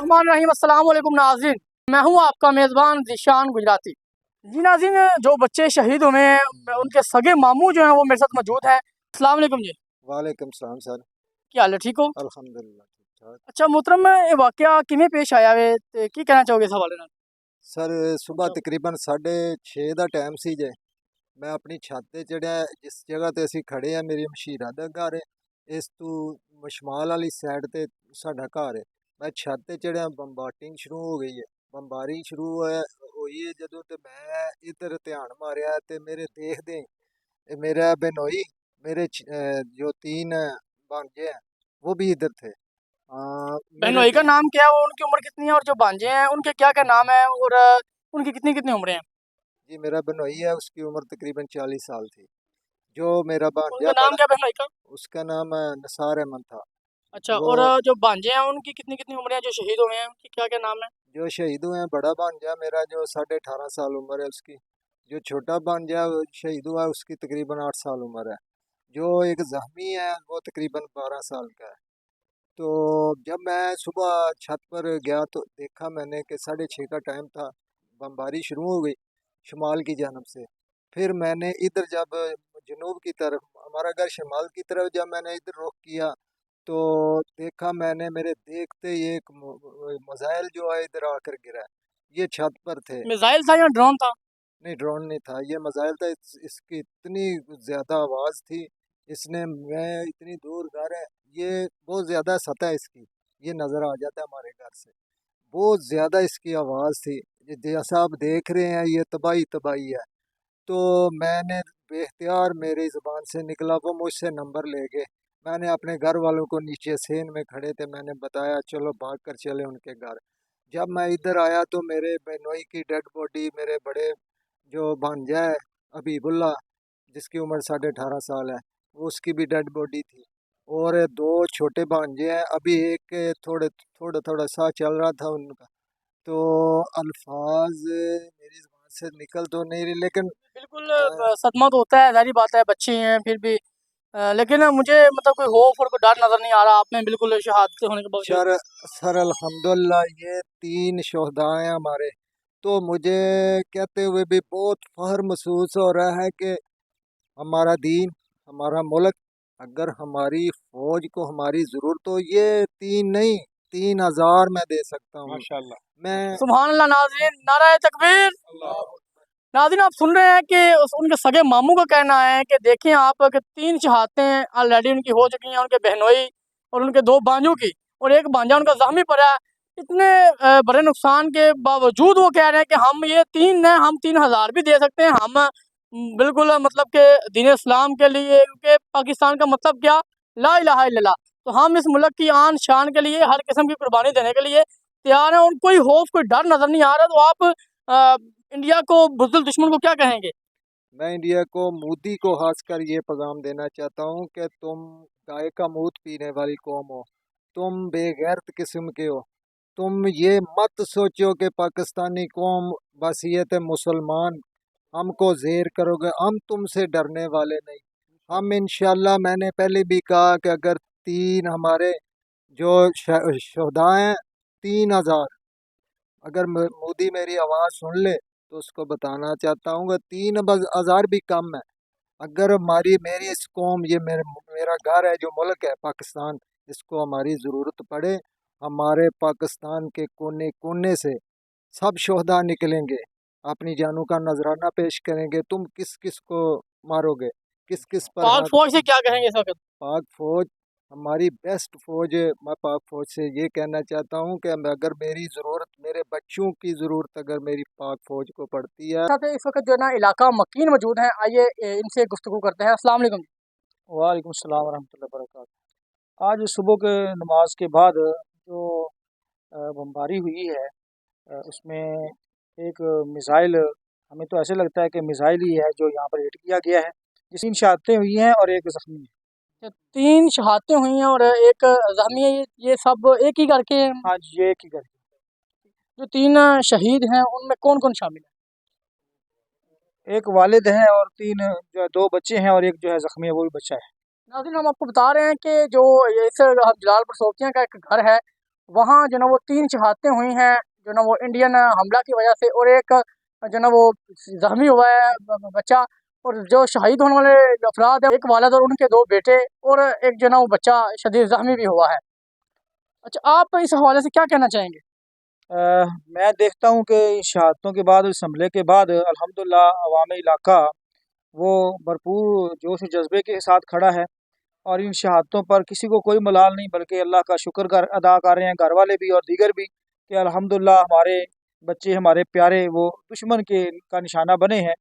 बिस्मिल्लाहिर्रहमानिर्रहीम। अस्सलाम वालेकुम नाज़रीन, मैं हूं आपका मेज़बान ज़ीशान गुजराती। जी नाज़रीन, जो बच्चे शहीद हुए हैं उनके सगे मामू जो हैं वो मेरे साथ मौजूद हैं। अस्सलाम वालेकुम जी। वालेकुम सलाम सर। क्या हाल है, ठीक हो? अल्हम्दुलिल्लाह ठीक ठाक। अच्छा मोहतरम, ये वाक़या किवें पेश आया वे ते की कहना चाहोगे इस हवाले नाल? सर सुबह तकरीबन 6:30 ਦਾ ਟਾਈਮ ਸੀ ਜੇ। ਮੈਂ ਆਪਣੀ ਛੱਤ ਤੇ ਚੜਿਆ, ਜਿਸ ਜਗ੍ਹਾ ਤੇ ਅਸੀਂ ਖੜੇ ਆ ਮੇਰੀ ਮਸ਼ੀਰਾ ਦਾ ਘਰ ਹੈ। ਇਸ ਤੋਂ ਮਸ਼ਮਾਲ ਵਾਲੀ ਸਾਈਡ ਤੇ ਸਾਡਾ ਘਰ ਹੈ। ਮੈਂ ਛੱਤ ਤੇ ਚੜਿਆ, ਬੰਬਾਰਟਿੰਗ ਸ਼ੁਰੂ ਹੋ ਗਈ ਹੈ। ਬੰਬਾਰੀ ਸ਼ੁਰੂ ਹੋਈ ਹੈ ਜਦੋਂ ਤੇ ਮੈਂ ਇਧਰ ਧਿਆਨ ਮਾਰਿਆ ਤੇ ਮੇਰੇ ਦੇਖਦੇ मेरा बेनोई मेरे जो 3 भांजे हैं वो भी इधर थे। मेरे बहनोई का नाम क्या है, और उनकी उम्र कितनी है, और जो भांजे हैं उनके क्या क्या नाम है, और उनकी कितनी कितनी उम्रें हैं? जी मेरा बेनोई है, उसकी उम्र तकरीबन 40 साल थी। जो मेरा उनका भांजा नाम बड़ा, क्या बहनोई का? उसका नाम निसार अहमद था। अच्छा, वो और जो भांजे हैं उनकी कितनी कितनी उम्रें हैं, जो शहीद हुए हैं उनकी क्या क्या नाम है? जो शहीद हुए हैं, बड़ा भांजा मेरा जो 18.5 साल उम्र है उसकी। जो छोटा भांजा वो शहीद हुआ उसकी तकरीबन 8 साल उम्र है। जो एक जख्मी है वो तकरीबन 12 साल का है। तो जब मैं सुबह छत पर गया तो देखा मैंने कि 6:30 का टाइम था। बमबारी शुरू हो गई शुमाल की जानब से। फिर मैंने इधर जब जनूब की तरफ, हमारा घर शुमाल की तरफ, जब मैंने इधर रुख किया तो देखा मैंने, मेरे देखते ही एक मिसाइल जो है इधर आकर गिरा है। ये छत पर थे। मिसाइल था या ड्रोन था? नहीं, ड्रोन नहीं था, ये मिसाइल था। इसकी इतनी ज़्यादा आवाज़ थी, इसने, मैं इतनी दूर घर है, ये बहुत ज़्यादा सतह इसकी ये नज़र आ जाता है हमारे घर से। बहुत ज़्यादा इसकी आवाज़ थी। जैसा आप देख रहे हैं ये तबाही तबाही है। तो मैंने बेख्तियार मेरी ज़ुबान से निकला, वो मुझसे नंबर ले गए। मैंने अपने घर वालों को, नीचे सेन में खड़े थे, मैंने बताया चलो भाग कर चले उनके घर। जब मैं इधर आया तो मेरे बेनोई की डेड बॉडी, मेरे बड़े जो भांजा है हबीबुल्ला, जिसकी उम्र 18.5 साल है, वो उसकी भी डेड बॉडी थी। और 2 छोटे भांजे हैं, अभी एक के थोड़े थोड़ा थोड़ा सा चल रहा था उनका। तो अल्फाज मेरी ज़ुबान से निकल तो नहीं रही, लेकिन बिल्कुल सदमा तो होता है, ज़ाहिर बात है, बच्चे हैं फिर भी लेकिन मुझे मतलब कोई खौफ और कोई डर नज़र नहीं आ रहा आप में, बिल्कुल शहादत होने के बावजूद। सर सर अल्हम्दुलिल्लाह ये 3 शहदा हैं हमारे। तो मुझे कहते हुए भी बहुत फख्र महसूस हो रहा है कि हमारा दीन, हमारा मुल्क, अगर हमारी फौज को हमारी ज़रूरत हो, ये 3 नहीं, 3,000 मैं दे सकता हूँ माशाल्लाह। मैं। सुभान अल्लाह। नाज़रीन, नारा तकबीर। नाज़रीन, आप सुन रहे हैं कि उनके सगे मामू का कहना है कि देखें आप कि 3 शहादतें ऑलरेडी उनकी हो चुकी हैं, उनके बहनोई और उनके 2 भांजों की, और एक भांजा उनका ज़ख्मी पड़ा है। इतने बड़े नुकसान के बावजूद वो कह रहे हैं कि हम ये 3 हैं, हम 3,000 भी दे सकते हैं। हम बिल्कुल मतलब कि दीन इस्लाम के लिए, क्योंकि पाकिस्तान का मतलब क्या, ला इलाहा इल्लल्लाह। तो हम इस मुल्क की आन शान के लिए हर किस्म की कुर्बानी देने के लिए तैयार हैं, और कोई खौफ कोई डर नज़र नहीं आ रहा। तो आप इंडिया को, बुज़दिल दुश्मन को क्या कहेंगे? मैं इंडिया को, मोदी को खासकर ये पैगाम देना चाहता हूँ कि तुम गाय का मूत पीने वाली कौम हो, तुम बेगैरत किस्म के हो। तुम ये मत सोचो कि पाकिस्तानी कौम बसीयत मुसलमान हमको ज़ेर करोगे। हम तुमसे डरने वाले नहीं। हम इंशाल्लाह, मैंने पहले भी कहा कि अगर 3 हमारे जो शहदा हैं, 3,000, अगर मोदी मेरी आवाज़ सुन ले तो उसको बताना चाहता हूँ कि 3,000 भी कम है। अगर हमारी, मेरी इस कौम, ये मेरा घर है, जो मुल्क है पाकिस्तान, इसको हमारी ज़रूरत पड़े, हमारे पाकिस्तान के कोने कोने से सब शोहदा निकलेंगे, अपनी जानों का नजराना पेश करेंगे। तुम किस किस को मारोगे, किस किस पर पाक हाथ। फौज से क्या कहेंगे इस वक्त? पाक फौज हमारी बेस्ट फौज है। मैं पाक फौज से ये कहना चाहता हूँ कि अगर मेरी ज़रूरत, मेरे बच्चों की ज़रूरत अगर मेरी पाक फौज को पड़ती है। साथ इस वक्त जो है ना इलाका मकीन मौजूद हैं, आइए इनसे गुफ्तगू करते हैं। अस्सलाम वालेकुम। वालेकुम सलाम वरहमतुल्लाहि वबरकातुहू। आज सुबह के नमाज के बाद जो बमबारी हुई है, उसमें एक मिसाइल, हमें तो ऐसे लगता है कि मिसाइल ही है जो यहाँ पर हिट किया गया है, जिस 3 शहादतें हुई हैं और एक ज़ख्मी है। 3 शहादतें हुई हैं और एक ज़ख्मी है, ये सब एक ही घर के हैं? हाँ जी, ये एक ही करके। जो 3 शहीद हैं उनमें कौन कौन शामिल है? एक वालिद हैं और 3 जो है 2 बच्चे हैं, और एक जो है ज़ख्मी है वो भी बच्चा है। नाज़रीन, हम आपको बता रहे हैं कि जो ये इस जलालपुर सोफिया का एक घर है, वहाँ जो ना वो 3 शहादतें हुई हैं जो ना वो इंडियन हमला की वजह से, और एक जो ना वो जख्मी हुआ है बच्चा, और जो शहीद होने वाले जो अफराद हैं, एक वालिद और उनके 2 बेटे, और एक जो ना वो बच्चा शदीद जख्मी भी हुआ है। अच्छा, आप इस हवाले से क्या कहना चाहेंगे? मैं देखता हूँ कि इन शहादतों के बाद, इस हमले के बाद अल्हम्दुलिल्लाह अवाम इलाका वो भरपूर जोश व जज्बे के साथ खड़ा है, और इन शहादतों पर किसी को कोई मलाल नहीं, बल्कि अल्लाह का शुक्र अदा कर रहे हैं, घर वाले भी और दीगर भी, कि अल्हम्दुलिल्लाह हमारे बच्चे, हमारे प्यारे वो दुश्मन के का निशाना बने हैं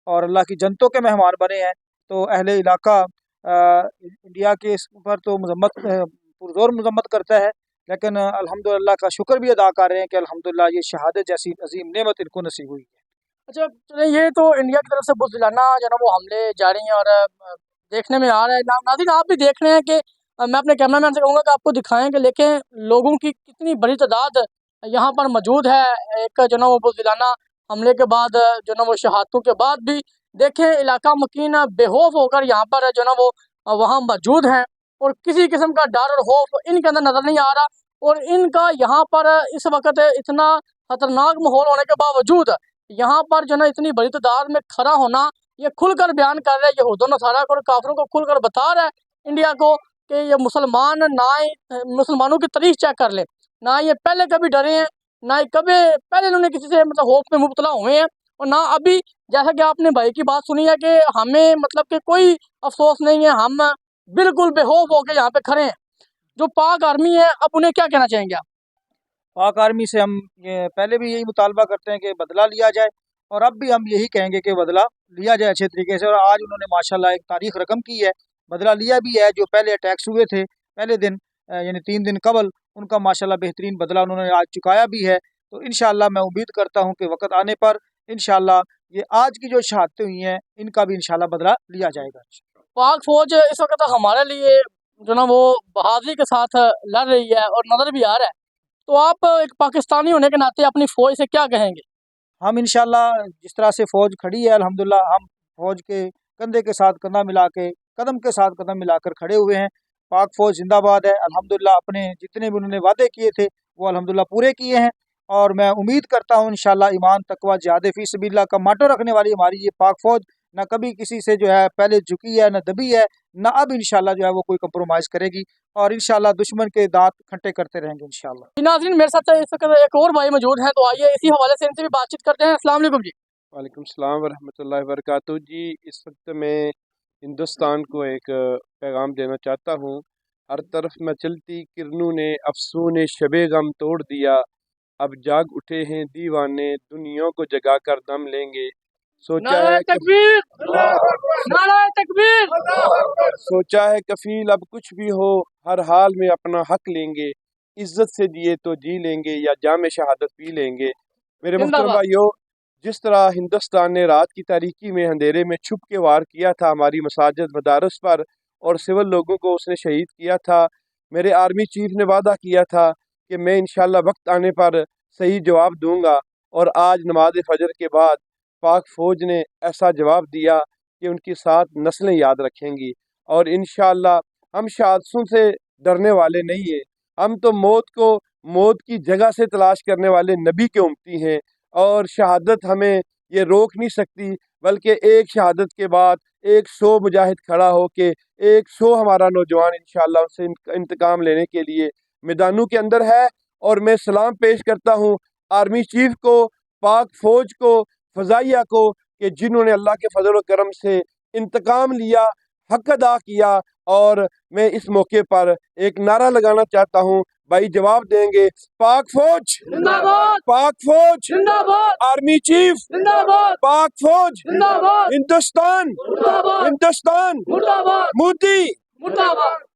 और अल्लाह की जन्नतों के मेहमान बने हैं। तो अहले इलाका इंडिया के इस पर तो पुरजोर मजम्मत करता है, लेकिन अल्हम्दुलिल्लाह का शुक्र भी अदा कर रहे हैं कि अल्हम्दुलिल्लाह ये शहादत जैसी अजीम नेमत इनको नसीब हुई है। अच्छा, चलिए, ये तो इंडिया की तरफ से बुज़दिलाना जो ना वो हमले जारी हैं, और देखने में आ रहा है नाज़रीन, आप भी देख रहे हैं कि मैं अपने कैमरामैन से कहूँगा कि आपको दिखाएं कि लेकिन लोगों की कितनी बड़ी तादाद यहाँ पर मौजूद है। एक जो ना वो बुज़दिलाना हमले के बाद, जो ना वो शहादतों के बाद भी देखें इलाका मकीन बेखौफ होकर यहाँ पर जो ना वो वहाँ मौजूद हैं, और किसी किस्म का डर और खौफ इनके अंदर नज़र नहीं आ रहा। और इनका यहाँ पर इस वक्त इतना खतरनाक माहौल होने के बावजूद यहाँ पर जो ना इतनी बड़ी तादाद में खड़ा होना, ये खुलकर बयान कर रहा है यहूद व नसारा को, और काफिरों को खुलकर बता रहा है इंडिया को कि ये मुसलमान ना ही मुसलमानों की तारीख चेक कर ले, ना ये पहले कभी डरे हैं, ना ही कभी पहले इन्होंने किसी से मतलब खौफ में मुब्तला हुए हैं, और ना अभी। जैसा कि आपने भाई की बात सुनी है कि हमें मतलब कि कोई अफसोस नहीं है, हम बिल्कुल बेखौफ होकर यहाँ पे खड़े हैं। जो पाक आर्मी है, अब उन्हें क्या कहना चाहेंगे आप? पाक आर्मी से हम ये पहले भी यही मुतालबा करते हैं कि बदला लिया जाए, और अब भी हम यही कहेंगे कि बदला लिया जाए अच्छे तरीके से। और आज उन्होंने माशाल्लाह एक तारीख रकम की है, बदला लिया भी है। जो पहले अटैक्स हुए थे पहले दिन, यानी 3 दिन कबल, उनका माशाल्लाह बेहतरीन बदला उन्होंने आज चुकाया भी है। तो इंशाल्लाह मैं उम्मीद करता हूँ कि वक्त आने पर इंशाल्लाह ये आज की जो शहादतें हुई हैं इनका भी इंशाल्लाह बदला लिया जाएगा। पाक फौज इस वक्त हमारे लिए जो ना वो बहादुरी के साथ लड़ रही है, और नजर भी आ रहा है। तो आप एक पाकिस्तानी होने के नाते अपनी फौज से क्या कहेंगे? हम इंशाल्लाह जिस तरह से फ़ौज खड़ी है अल्हम्दुलिल्लाह, हम फ़ौज के कंधे के साथ कंधा मिला के, कदम के साथ कदम मिलाकर खड़े हुए हैं। पाक फ़ौज जिंदाबाद है अल्हम्दुलिल्लाह। अपने जितने भी उन्होंने वादे किए थे वो अल्हम्दुलिल्लाह पूरे किए हैं, और मैं उम्मीद करता हूँ इंशाल्लाह ईमान तकवा जिहाद फी सबिलिल्लाह का माटो रखने वाली हमारी ये पाक फ़ौज ना कभी किसी से जो है पहले झुकी है, ना दबी है, ना अब इंशाल्लाह जो है वो कोई कंप्रोमाइज़ करेगी, और इंशाल्लाह दुश्मन के दांत खट्टे करते रहेंगे इंशाल्लाह। जी नाज़रीन, मेरे साथ इस वक्त एक और भाई मौजूद हैं, तो आइए इसी हवाले से इनसे भी बातचीत करते हैं। अस्सलाम वालेकुम जी। वालेकुम सलाम वरहमतुल्लाहि वबरकातुहू। जी, इस वक्त मैं हिंदुस्तान को एक पैगाम देना चाहता हूँ। हर तरफ में चलती किरणों ने अफसूने शबे गम तोड़ दिया, अब जाग उठे हैं दीवाने, दुनिया को जगा कर दम लेंगे। सोचा नारा है तकबीर, नारा तकबीर। सोचा है कफील अब कुछ भी हो, हर हाल में अपना हक लेंगे। इज्जत से जिए तो जी लेंगे, या जाम शहादत पी लेंगे। मेरे मुहतरम जिंदाबाद। भाइयों, जिस तरह हिंदुस्तान ने रात की तारीकी में अंधेरे में छुप के वार किया था हमारी मसाजिद मदारस पर, और सिविल लोगों को उसने शहीद किया था, मेरे आर्मी चीफ ने वादा किया था कि मैं इंशाल्लाह वक्त आने पर सही जवाब दूंगा। और आज नमाज फजर के बाद पाक फ़ौज ने ऐसा जवाब दिया कि उनकी 7 नस्लें याद रखेंगी। और इंशाल्लाह हम शहादतों से डरने वाले नहीं हैं, हम तो मौत की जगह से तलाश करने वाले नबी के उम्मती हैं। और शहादत हमें ये रोक नहीं सकती, बल्कि एक शहादत के बाद 100 मुजाहिद खड़ा हो के 100 हमारा नौजवान इंशाल्लाह उनसे इंतकाम लेने के लिए मैदानों के अंदर है। और मैं सलाम पेश करता हूँ आर्मी चीफ को, पाक फ़ौज को, फ़ज़ाइया को, कि जिन्होंने अल्लाह के फजल व करम से इंतकाम लिया, हक अदा किया। और मैं इस मौके पर एक नारा लगाना चाहता हूँ, भाई जवाब देंगे, पाक फ़ौज जिंदाबाद, पाक फ़ौज, जिंदाबाद, आर्मी चीफ, जिंदाबाद, पाक फ़ौज, जिंदाबाद, हिंदुस्तान, मुर्दाबाद, हिंदुस्तान, मुर्दाबाद, मोदी। मुर्दाबाद।